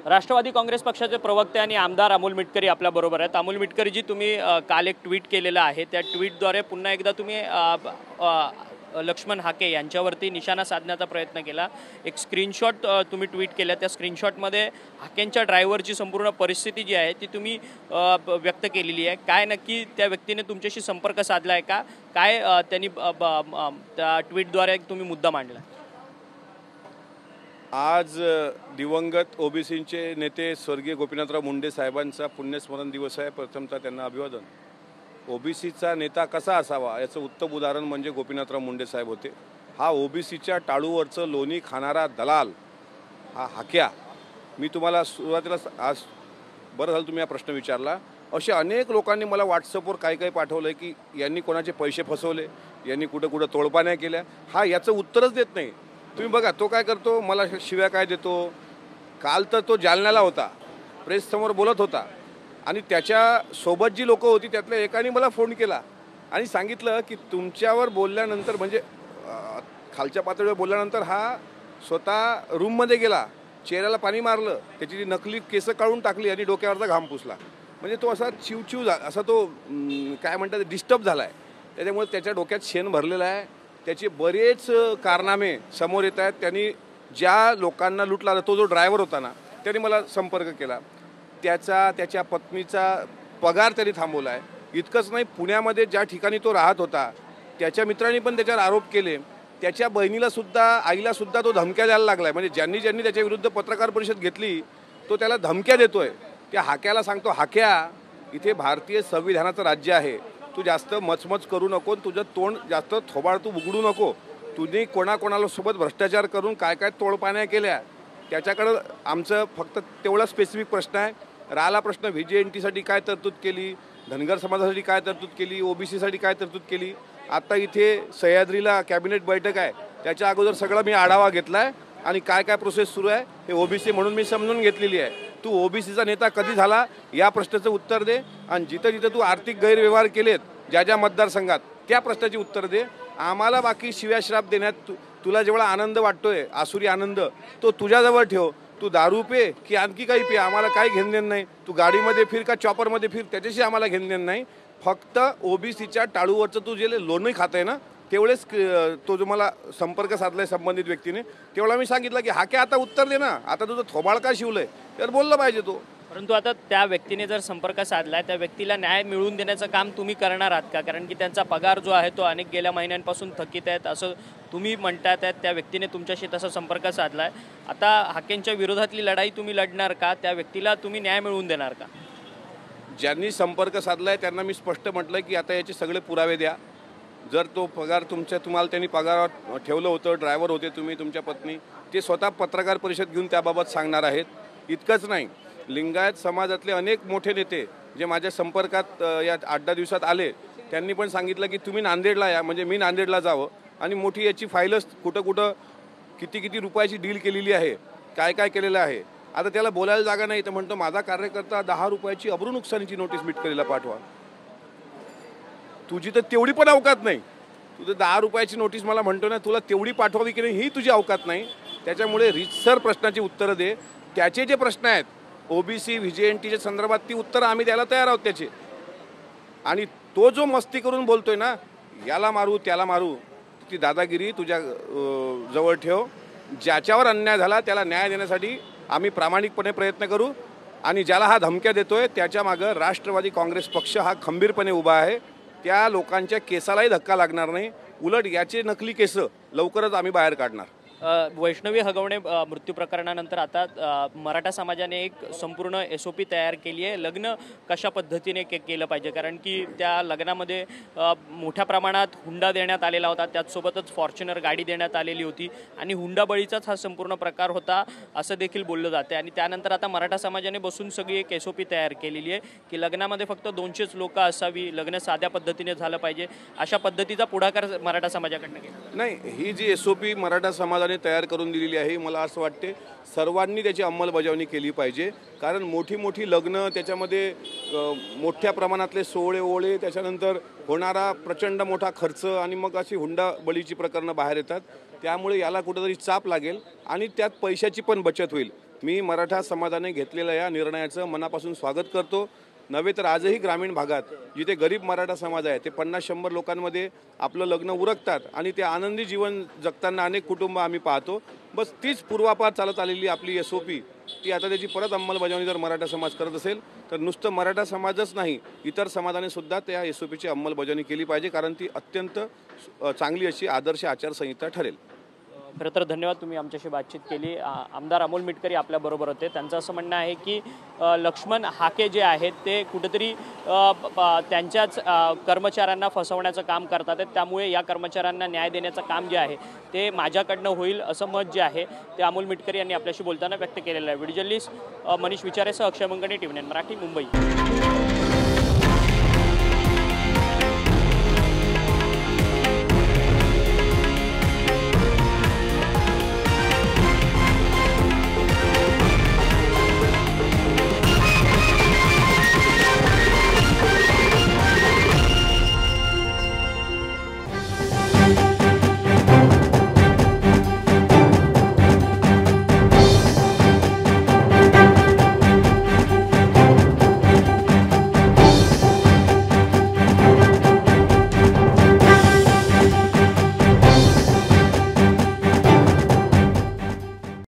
राष्ट्रवादी काँग्रेस पक्षाचे प्रवक्ते आणि आमदार अमोल मिटकरी आपल्याबरोबर आहेत। अमोल मिटकरीजी, तुम्ही काल एक ट्विट केलेलं आहे, त्या ट्विटद्वारे पुन्हा एकदा तुम्ही लक्ष्मण हाके यांच्यावरती निशाणा साधण्याचा प्रयत्न केला। एक स्क्रीनशॉट तुम्ही ट्विट केला, त्या स्क्रीनशॉटमध्ये हाकेंच्या ड्रायव्हरची संपूर्ण परिस्थिती जी आहे ती तुम्ही व्यक्त केलेली आहे। काय नक्की त्या व्यक्तीने तुमच्याशी संपर्क साधला आहे का? काय त्यांनी त्या ट्विटद्वारे तुम्ही मुद्दा मांडला? आज दिवंगत ओबीसीचे नेते स्वर्गीय गोपीनाथराव मुंडे साहेबांचा पुण्यस्मरण दिवस आहे। प्रथमतः त्यांना अभिवादन। ओबीसीचा नेता कसा असावा याचं उत्तम उदाहरण म्हणजे गोपीनाथराव मुंडे साहेब होते। हा ओबीसीच्या टाळूवरचं लोणी खाणारा दलाल हा हाक्या। मी तुम्हाला सुरुवातीला आज बरं झालं तुम्ही हा प्रश्न विचारला। असे अनेक लोकांनी मला व्हॉट्सअपवर काही पाठवलं की यांनी कोणाचे पैसे फसवले, यांनी कुठं तोडपाण्या केल्या। हा याचं उत्तरच देत नाही। तुम्ही बघा तो काय करतो, मला शिव्या काय देतो। काल तर तो जालन्याला होता, प्रेससमोर बोलत होता आणि त्याच्या सोबत जी लोक होती त्यातल्या एकाने मला फोन केला आणि सांगितलं की तुमच्यावर बोलल्यानंतर म्हणजे खालच्या पातळीवर बोलल्यानंतर हा स्वतः रूममध्ये गेला, चेहऱ्याला पाणी मारलं, त्याची जी नकली केस काढून टाकली आणि डोक्यावरचा घाम पुसला। म्हणजे तो असा चिवचिव असा तो काय म्हणतात डिस्टर्ब झाला आहे। त्याच्यामुळे त्याच्या डोक्यात शेण भरलेलं आहे। त्याचे बरेच कारनामे समोर येत आहेत। त्यांनी ज्या लोकांना लुटला, तो जो ड्रायव्हर होता ना त्याने मला संपर्क केला, त्याच्या पत्नीचा पगार त्यांनी थांबवला आहे। इतकंच नाही, पुण्यामध्ये ज्या ठिकाणी तो राहत होता त्याच्या मित्रांनी पण त्याच्यावर आरोप केले। त्याच्या बहिणीलासुद्धा आईलासुद्धा तो धमक्या द्यायला लागला आहे। म्हणजे ज्यांनी त्याच्या विरुद्ध पत्रकार परिषद घेतली तो त्याला धमक्या देतोय। त्या हाक्याला सांगतो, हाक्या इथे भारतीय संविधानाचं राज्य आहे, तू जास्त मचमच करू नको, तुझं तोंड जास्त थोबाड तू उघडू नको। तुम्ही कोणाला सोबत भ्रष्टाचार करून काय तोडपाण्या केल्या त्याच्याकडं आमचं फक्त तेवढा स्पेसिफिक प्रश्न आहे। राहिला प्रश्न व्हीजेएनटीसाठी काय तरतूद केली, धनगर समाजासाठी काय तरतूद केली, ओबीसीसाठी काय तरतूद केली। आता इथे सह्याद्रीला कॅबिनेट बैठक आहे, त्याच्या अगोदर सगळं मी आढावा घेतला आहे आणि काय प्रोसेस सुरू आहे हे ओबीसी म्हणून मी समजून घेतलेली आहे। तू ओबीसीचा नेता कधी झाला या प्रश्नाचं उत्तर दे आणि जिथं तू आर्थिक गैरव्यवहार केलेत ज्या मतदारसंघात त्या प्रश्नाची उत्तर दे। आम्हाला बाकी शिव्याश्राप देण्यात तुला जेवढा आनंद वाटतोय, आसुरी आनंद, तो तुझ्याजवळ ठेव। तू दारू पे की आणखी काही पे, आम्हाला काही घेणं नाही। तू गाडीमध्ये फिर का चॉपरमध्ये फिर, त्याच्याशी आम्हाला घेणं नाही। फक्त ओबीसीच्या टाळूवरचं तू जे लोणी खातंय ना तेवढेच तो जो मला संपर्क साधलाय संबंधित व्यक्तीने तेवढा मी सांगितलं की हाक्या आता उत्तर दे ना, आता तुझं थोबाळ का शिवलंय तर बोललं पाहिजे तो। परंतु आता त्या व्यक्तीने जर संपर्क साधलाय, त्या व्यक्तीला न्याय मिळवून देण्याचं काम तुम्ही करणार आहात का? कारण की त्यांचा पगार जो आहे तो अनेक गेल्या महिन्यांपासून थकीत आहेत असं तुम्ही म्हणतात आहेत। त्या व्यक्तीने तुमच्याशी तसा संपर्क साधलाय, आता हाकेंच्या विरोधातली लढाई तुम्ही लढणार का? त्या व्यक्तीला तुम्ही न्याय मिळवून देणार का? ज्यांनी संपर्क साधलाय त्यांना मी स्पष्ट म्हटलं की आता याचे सगळे पुरावे द्या। जर तो पगार तुम्हाला त्यांनी पगारावर ठेवलं होतं, ड्रायव्हर होते तुम्ही, तुमच्या पत्नी, ते स्वतः पत्रकार परिषद घेऊन त्याबाबत सांगणार आहेत। इतकंच नाही, लिंगायत समाजातले अनेक मोठे नेते जे माझ्या संपर्कात या 8-10 दिवसात आले त्यांनी पण सांगितलं की तुम्ही नांदेडला या, म्हणजे मी नांदेडला जावं आणि मोठी याची फाईलच कुठं किती रुपयाची डील केलेली आहे, काय केलेलं आहे। आता त्याला बोलायला जागा नाही तर म्हणतो माझा कार्यकर्ता 10 रुपयाची अब्रू नुकसानीची नोटीस मिटकरीला पाठवा। तुझी तर तेवढी पण अवकात नाही। तुझं 10 रुपयाची नोटीस मला म्हणतो ना, तुला तेवढी पाठवावी की नाही ही तुझी अवकात नाही। त्याच्यामुळे रीतसर प्रश्नाची उत्तरं दे। त्याचे जे प्रश्न आहेत ओबीसी व्हीजेएनटीच्या संदर्भात ती उत्तरं आम्ही द्यायला तयार आहोत त्याचे। आणि तो जो मस्ती करून बोलतोय ना, याला मारू त्याला मारू, ती दादागिरी तुझ्या जवळ ठेव। ज्याच्यावर अन्याय झाला त्याला न्याय देण्यासाठी आम्ही प्रामाणिकपणे प्रयत्न करू आणि ज्याला हा धमक्या देतोय त्याच्या मागं राष्ट्रवादी काँग्रेस पक्ष हा खंबीरपणे उभा आहे। त्या लोकांच्या केसालाही धक्का लागणार नाही, उलट याचे नकली केस लवकरच आम्ही बाहेर काढणार। वैष्णवी हगवणे मृत्यू प्रकरणानंतर आता मराठा समाजाने एक संपूर्ण SOP तयार केली आहे, लग्न कशा पद्धतीने केलं पाहिजे। कारण की त्या लग्नामध्ये मोठ्या प्रमाणात हुंडा देण्यात आलेला होता, त्याचसोबतच फॉर्च्युनर गाडी देण्यात आलेली होती आणि हुंडाबळीचाच हा संपूर्ण प्रकार होता असं देखील बोललं जाते। आणि त्यानंतर आता मराठा समाजाने बसून सगळी एक SOP तयार केलेली आहे की लग्नामध्ये फक्त 200च लोक असावी, लग्न साध्या पद्धतीने झालं पाहिजे, अशा पद्धतीचा पुढाकार मराठा समाजाकडनं केला नाही। ही जी SOP मराठा समाजाने तयार करून दिलेली आहे, मला असं वाटते सर्वांनी त्याची अंमलबजावणी केली पाहिजे। कारण मोठी लग्न, त्याच्यामध्ये मोठ्या प्रमाणातले सोहळे ओळे, त्याच्यानंतर होणारा प्रचंड मोठा खर्च आणि मग अशी हुंडाबळीची प्रकरणं बाहेर येतात। त्यामुळे याला कुठेतरी चाप लागेल आणि त्यात पैशाची पण बचत होईल। मी मराठा समाजाने घेतलेल्या या निर्णयाचं मनापासून स्वागत करतो. नव्हे तर आजही ग्रामीण भागात जिथे गरीब मराठा समाज आहे ते 50-100 लोकांमध्ये आपलं लग्न उरकतात आणि ते आनंदी जीवन जगताना अनेक कुटुंब आम्ही पाहतो. बस तीच पूर्वापार चालत आलेली आपली SOP ती आता त्याची परत अंमलबजावणी जर मराठा समाज करत असेल तर नुसतं मराठा समाजच नाही, इतर समाजाने सुद्धा त्या SOPची अंमलबजावणी केली पाहिजे, कारण ती अत्यंत चांगली अशी आदर्श आचारसंहिता ठरेल. खरं तर धन्यवाद, तुम्ही आमच्याशी बातचीत केली. आमदार अमोल मिटकरी आपल्याबरोबर होते. त्यांचं असं म्हणणं आहे की लक्ष्मण हाके जे आहेत ते कुठेतरी त्यांच्याच कर्मचाऱ्यांना फसवण्याचं काम करतात आहेत, त्यामुळे या कर्मचाऱ्यांना न्याय देण्याचं काम जे आहे ते माझ्याकडनं होईल असं मत जे आहे ते अमोल मिटकरी यांनी आपल्याशी बोलताना व्यक्त केलेलं आहे. व्हिडिओ जर्नलिस्ट मनीष विचारेसह अक्षय मंगणे, TV9 मराठी, मुंबई.